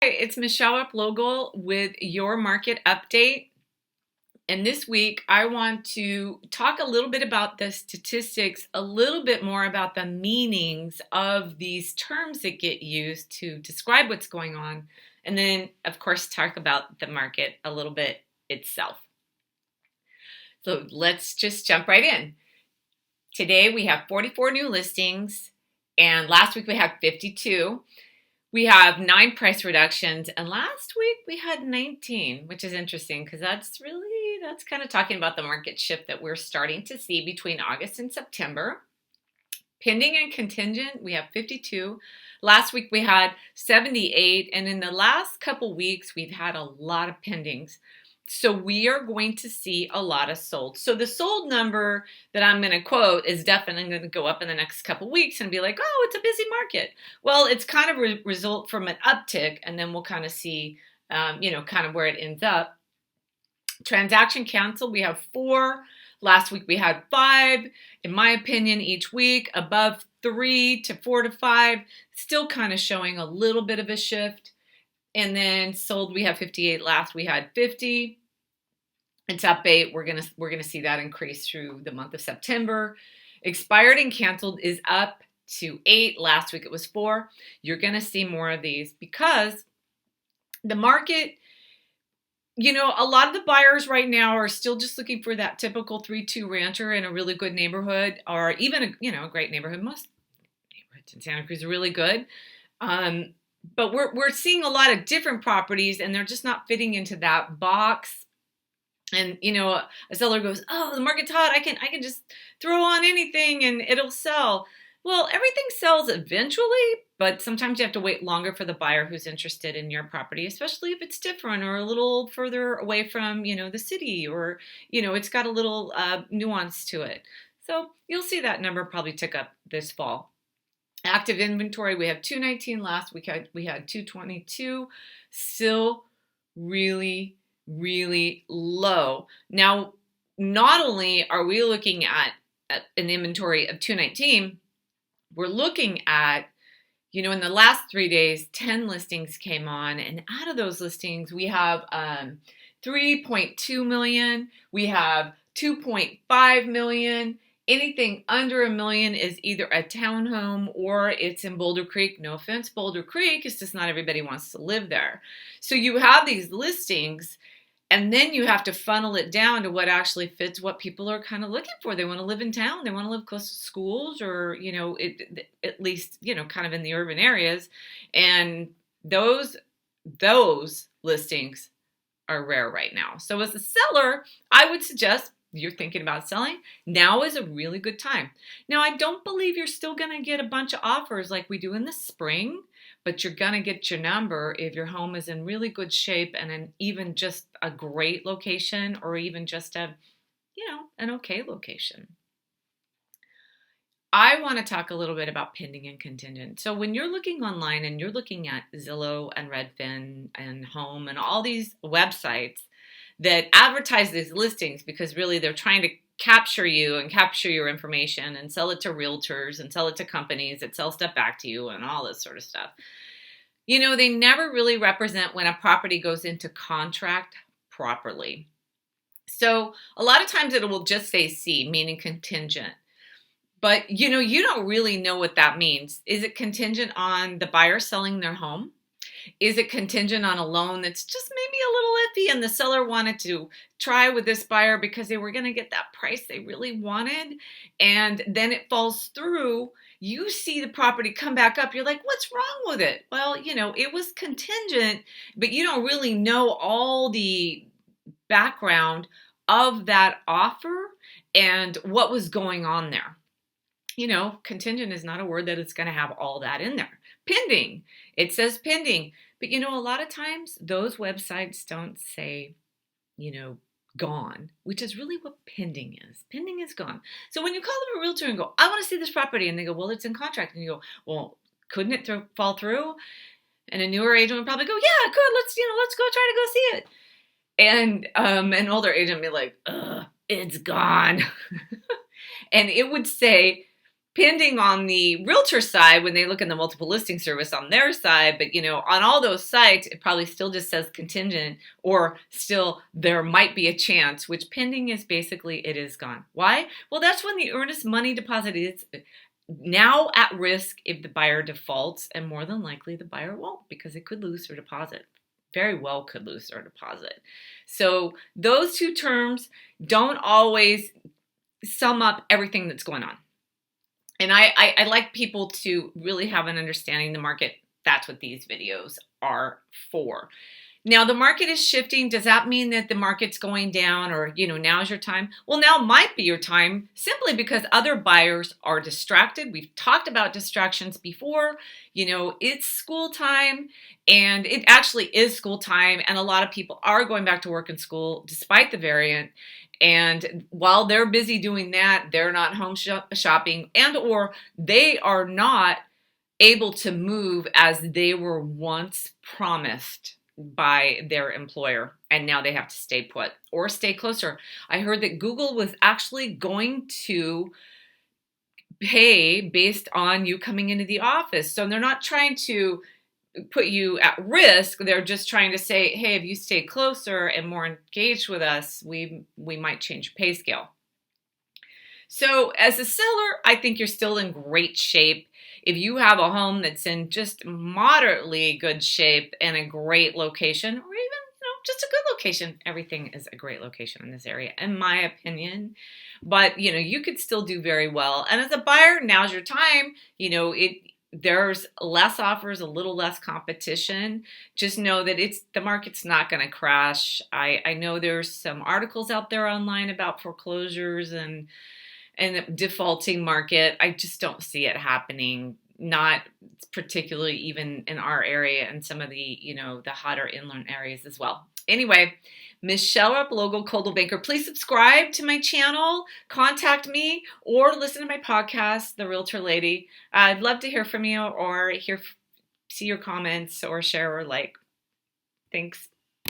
Hi, it's Michele Replogle with your market update. And this week, I want to talk a little bit about the statistics, a little bit more about the meanings of these terms that get used to describe what's going on. And then, of course, talk about the market a little bit itself. So let's just jump right in. Today, we have 44 new listings, and last week we had 52. We have 9 price reductions, and last week we had 19, which is interesting because that's kind of talking about the market shift that we're starting to see between August and September. Pending and contingent, we have 52. Last week we had 78, and in the last couple weeks we've had a lot of pendings. So we are going to see a lot of sold. So the sold number that I'm going to quote is definitely going to go up in the next couple weeks and be like, oh, it's a busy market. Well, it's kind of a result from an uptick, and then we'll kind of see, kind of where it ends up. Transaction cancel, we have 4. Last week we had 5. In my opinion, each week above 3 to 4 to 5, still kind of showing a little bit of a shift. And then sold, we have 58. Last we had 50. It's up 8. We're gonna see that increase through the month of September. Expired and canceled is up to 8. Last week it was 4. You're gonna see more of these because the market, a lot of the buyers right now are still just looking for that typical 3-2 rancher in a really good neighborhood, or even a great neighborhood. Most neighborhoods in Santa Cruz are really good. But we're seeing a lot of different properties, and they're just not fitting into that box. And a seller goes, "Oh, the market's hot. I can just throw on anything and it'll sell." Well, everything sells eventually, but sometimes you have to wait longer for the buyer who's interested in your property, especially if it's different or a little further away from the city, or it's got a little nuance to it. So you'll see that number probably tick up this fall. Active inventory, we have 219. Last week we had 222. Still really, really low. Now, not only are we looking at an inventory of 219, we're looking at, in the last 3 days, 10 listings came on, and out of those listings, we have 3.2 million. We have 2.5 million. Anything under $1 million is either a townhome or it's in Boulder Creek. No offense, Boulder Creek, it's just not everybody wants to live there. So you have these listings, and then you have to funnel it down to what actually fits what people are kind of looking for. They want to live in town. They want to live close to schools, or, at least, kind of in the urban areas. And those listings are rare right now. So as a seller, I would suggest, you're thinking about selling, now is a really good time. Now, I don't believe you're still going to get a bunch of offers like we do in the spring, but you're going to get your number if your home is in really good shape and in even just a great location, or even just an okay location. I want to talk a little bit about pending and contingent. So when you're looking online and you're looking at Zillow and Redfin and Home and all these websites that advertise these listings, because really they're trying to capture you and capture your information and sell it to realtors and sell it to companies that sell stuff back to you and all this sort of stuff. They never really represent when a property goes into contract properly. So a lot of times it will just say C, meaning contingent. But you don't really know what that means. Is it contingent on the buyer selling their home? Is it contingent on a loan that's just maybe a little iffy, and the seller wanted to try with this buyer because they were going to get that price they really wanted, and then it falls through? You see the property come back up. You're like, what's wrong with it? Well, it was contingent, but you don't really know all the background of that offer and what was going on there. Contingent is not a word that it's going to have all that in there. Pending, it says pending. But a lot of times those websites don't say, gone, which is really what pending is. Pending is gone. So when you call them a realtor and go, I want to see this property, and they go, well, it's in contract. And you go, well, couldn't it fall through? And a newer agent would probably go, yeah, good. Let's go try to go see it. And an older agent would be like, it's gone. And it would say pending on the realtor side, when they look in the multiple listing service on their side, but on all those sites, it probably still just says contingent, or still there might be a chance, which pending is basically it is gone. Why? Well, that's when the earnest money deposit is now at risk if the buyer defaults, and more than likely the buyer won't, because it could lose their deposit. Very well could lose their deposit. So those two terms don't always sum up everything that's going on. And I like people to really have an understanding of the market. That's what these videos are for. Now, the market is shifting. Does that mean that the market's going down, or, now's your time? Well, now might be your time, simply because other buyers are distracted. We've talked about distractions before. It's school time, and it actually is school time, and a lot of people are going back to work and school despite the variant. And while they're busy doing that, they're not home shopping, and or they are not able to move as they were once promised by their employer, and now they have to stay put or stay closer. I heard that Google was actually going to pay based on you coming into the office. So they're not trying to put you at risk. They're just trying to say, hey, if you stay closer and more engaged with us, we might change your pay scale. So as a seller, I think you're still in great shape. If you have a home that's in just moderately good shape and a great location, or even just a good location, everything is a great location in this area, in my opinion. But you could still do very well. And as a buyer, now's your time. There's less offers, a little less competition. Just know that the market's not going to crash. I know there's some articles out there online about foreclosures and the defaulting market. I just don't see it happening, not particularly even in our area and some of the, the hotter inland areas as well. Anyway, Michele Replogle, Coldwell Banker. Please subscribe to my channel, contact me, or listen to my podcast, The Realtor Lady. I'd love to hear from you, or see your comments, or share, or like. Thanks.